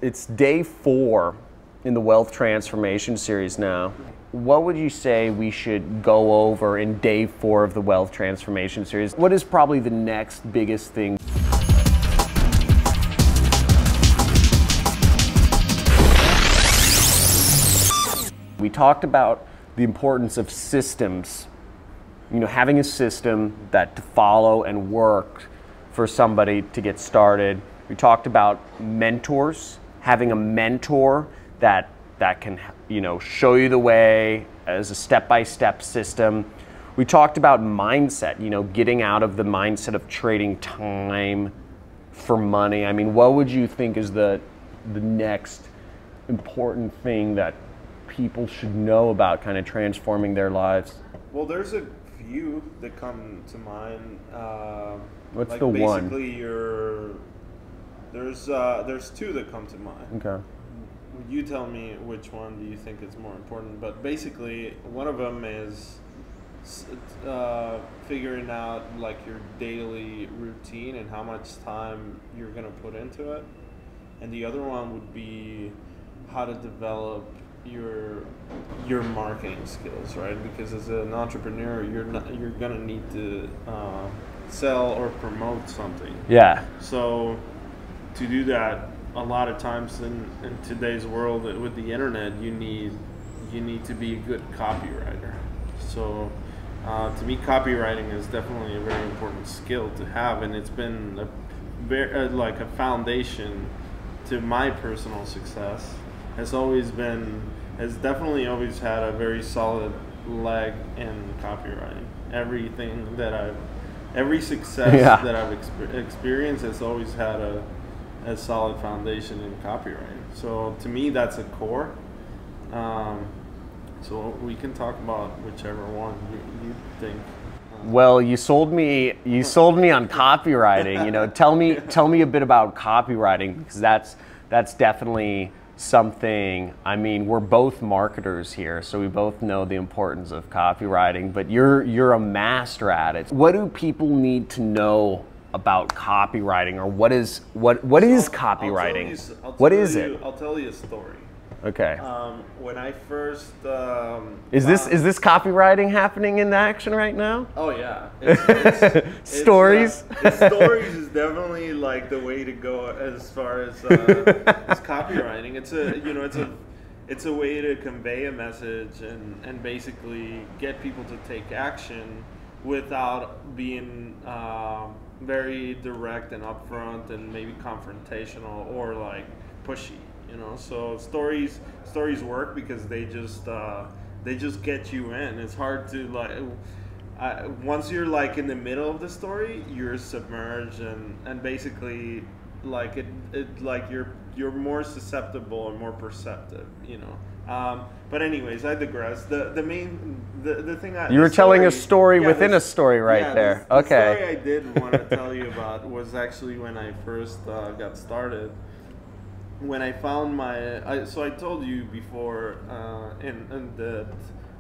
It's day 4 in the wealth transformation series now. What would you say we should go over in day 4 of the wealth transformation series? What is probably the next biggest thing? We talked about the importance of systems. You know, having a system that to follow and work for somebody to get started. We talked about mentors, having a mentor that can, you know, show you the way as a step-by-step system. We talked about mindset, you know, getting out of the mindset of trading time for money. I mean, what would you think is the next important thing that people should know about kind of transforming their lives? Well, there's a few that come to mind. What's like the one? Basically, there's 2 that come to mind. Okay. You tell me which one do you think is more important. But basically, one of them is figuring out like your daily routine and how much time you're gonna put into it. And the other one would be how to develop your marketing skills, right? Because as an entrepreneur, you're gonna need to sell or promote something. Yeah. So to do that, a lot of times in today's world with the internet, you need to be a good copywriter. So to me, copywriting is definitely a very important skill to have, and it's been like a foundation to my personal success. Has definitely always had a very solid leg in copywriting. Every success that I've experienced has always had a solid foundation in copywriting. So to me, that's a core. So we can talk about whichever one you think. Well, you sold me on copywriting. You know, tell me a bit about copywriting, because that's definitely something. I mean, we're both marketers here, so we both know the importance of copywriting, but you're a master at it. What do people need to know about copywriting, or what is copywriting? What is it? I'll tell you a story. Okay. When I first is this copywriting happening in action right now? Oh yeah. Stories. Stories is definitely like the way to go as far as copywriting. It's a way to convey a message and basically get people to take action without being very direct and upfront and maybe confrontational or like pushy. You know, so stories work because they just get you in. It's hard to like once you're like in the middle of the story, you're submerged and basically like it like you're more susceptible and more perceptive. You know. But anyways, I digress. The thing you were telling a story within a story right there. The okay. story I did want to tell you about was actually when I first got started. When I found so I told you before, and that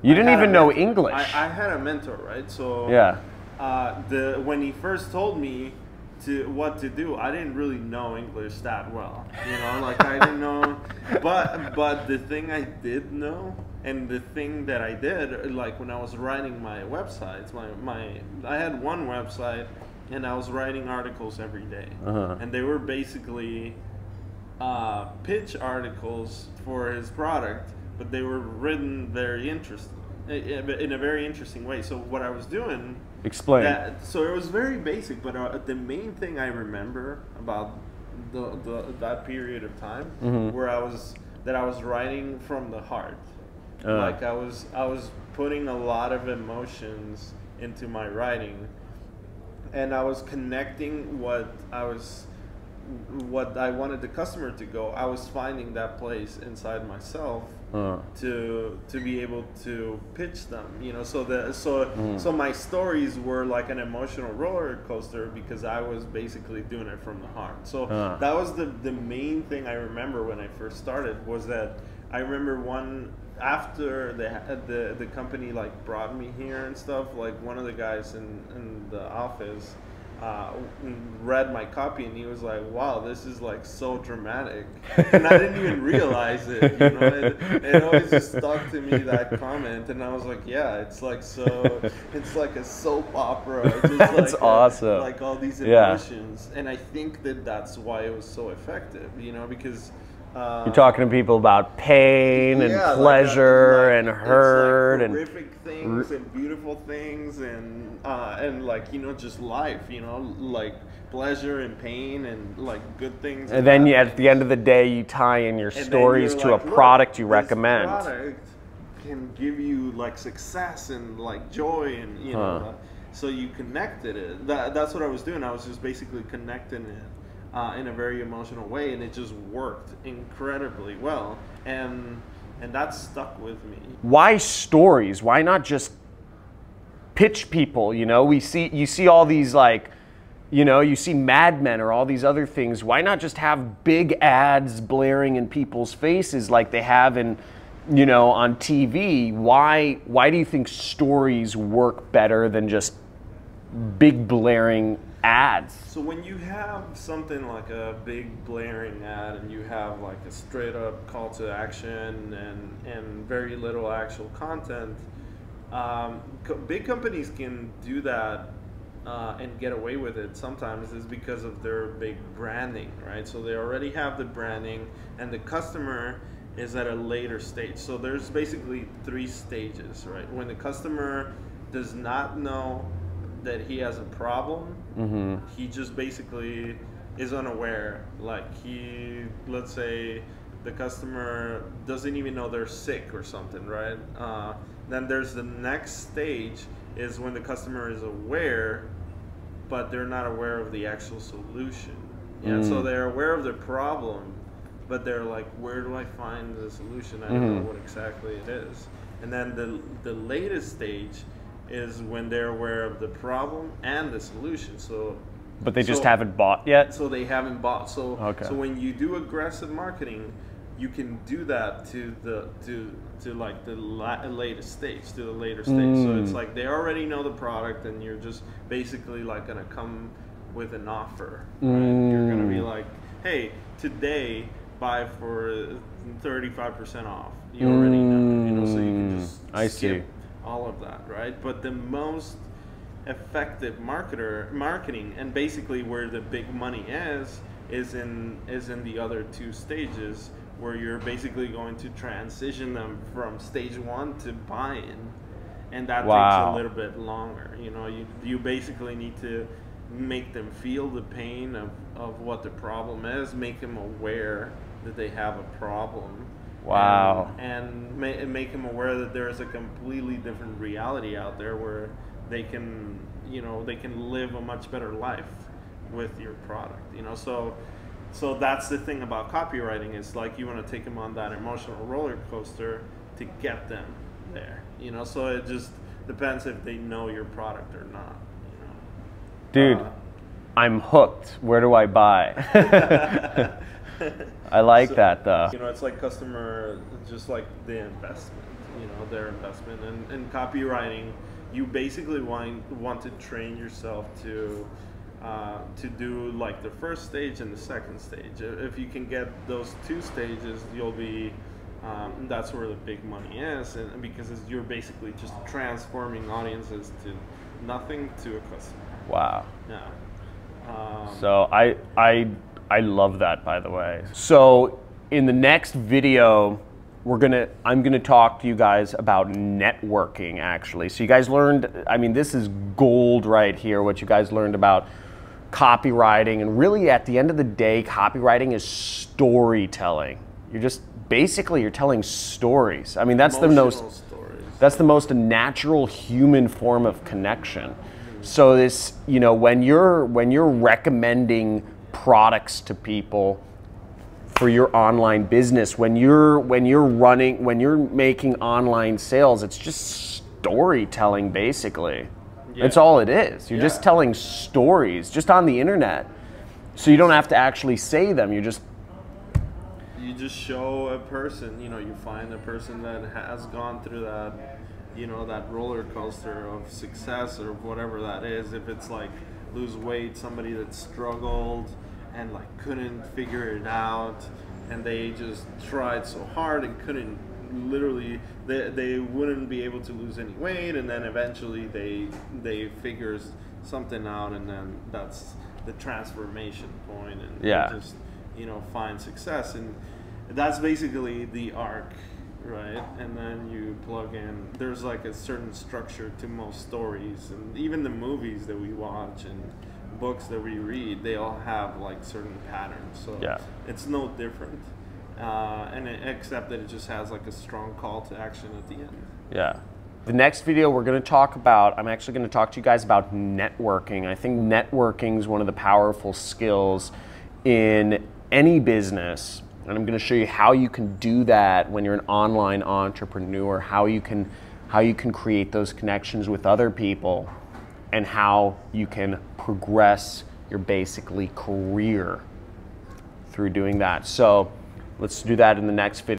you didn't even know English. I had a mentor, right? So yeah. When he first told me what to do, I didn't really know English that well. You know, like I didn't know. But the thing I did know, and the thing that I did, like when I was writing my websites, I had one website, and I was writing articles every day, and they were basically pitch articles for his product, but they were written very interesting, in a very interesting way. So what I was doing, explain. So it was very basic, but the main thing I remember about that period of time, where I was writing from the heart. Like I was putting a lot of emotions into my writing, and I was connecting what I wanted the customer to go. I was finding that place inside myself to be able to pitch them. You know, so my stories were like an emotional roller coaster because I was basically doing it from the heart. So that was the main thing I remember when I first started, was that I remember after the company like brought me here and stuff, like one of the guys in the office read my copy, and he was like, "Wow, this is like so dramatic," and I didn't even realize it. You know, it always just stuck to me, that comment, and I was like, "Yeah, it's like it's like a soap opera." Just That's like awesome. like all these emotions, and I think that's why it was so effective. You know, because. You're talking to people about pain and pleasure and hurt and horrific things and beautiful things and like, you know, just life, you know, like pleasure and pain and like good things. And then at the end of the day, you tie in your stories to a product you recommend. This product can give you like success and like joy and, you know, so you connected it. That's what I was doing. I was just basically connecting it. In a very emotional way, and it just worked incredibly well, and that stuck with me. Why stories? Why not just pitch people? You know, you see all these, like, you know, you see Mad Men or all these other things. Why not just have big ads blaring in people's faces like they have in, you know, on TV? Why do you think stories work better than just big blaring ads? So when you have something like a big blaring ad and you have like a straight up call to action and very little actual content, big companies can do that and get away with it sometimes is because of their big branding, right? So they already have the branding and the customer is at a later stage. So there's basically 3 stages, right? When the customer does not know that he has a problem, he just basically is unaware. Like let's say the customer doesn't even know they're sick or something, right? Then there's the next stage is when the customer is aware, but they're not aware of the actual solution. Yeah, so they're aware of the problem, but they're like, where do I find the solution? I don't know what exactly it is. And then the latest stage is when they're aware of the problem and the solution. But they just haven't bought yet? So they haven't bought. So when you do aggressive marketing, you can do that to the latest stage, to the later stage. So it's like they already know the product, and you're just basically like gonna come with an offer. Right? You're gonna be like, hey, today buy for 35% off. You already know, you know, so you can just skip all of that, right? But the most effective marketing, and basically where the big money is in the other 2 stages, where you're basically going to transition them from stage 1 to buy-in, and that takes a little bit longer. You know, you basically need to make them feel the pain of what the problem is, make them aware that they have a problem. And make them aware that there is a completely different reality out there where they can, you know, they can live a much better life with your product, you know. So that's the thing about copywriting, is like you want to take them on that emotional roller coaster to get them there, you know. So it just depends if they know your product or not, you know. Dude, I'm hooked. Where do I buy? I like that though. You know, it's like customer, just like the investment, you know, their investment. And in copywriting, you basically want to train yourself to do like the first stage and the second stage. If you can get those 2 stages, you'll be, that's where the big money is, and because you're basically just transforming audiences to nothing to a customer. Wow. Yeah. So I love that, by the way. So in the next video, I'm gonna talk to you guys about networking, actually. So you guys learned, I mean, this is gold right here, what you guys learned about copywriting. And really, at the end of the day, copywriting is storytelling. You're telling stories. I mean, that's the most natural human form of connection. So this, you know, when you're recommending products to people for your online business, when you're making online sales, it's just storytelling, basically. That's all it is. You're just telling stories just on the internet, so you don't have to actually say them. You just show a person, you know, you find a person that has gone through that, you know, that roller coaster of success or whatever that is. If it's like lose weight, somebody that struggled and like couldn't figure it out, and they just tried so hard and couldn't, literally they wouldn't be able to lose any weight, and then eventually they figure something out, and then that's the transformation point, and they just, you know, find success. And that's basically the arc, right? And then you plug in, there's like a certain structure to most stories, and even the movies that we watch and books that we read, they all have like certain patterns. So it's no different, except that it just has like a strong call to action at the end. Yeah. The next video we're going to talk about, I'm actually going to talk to you guys about networking. I think networking is one of the powerful skills in any business, and I'm going to show you how you can do that when you're an online entrepreneur, how you can create those connections with other people, and how you can progress your basically career through doing that. So let's do that in the next video.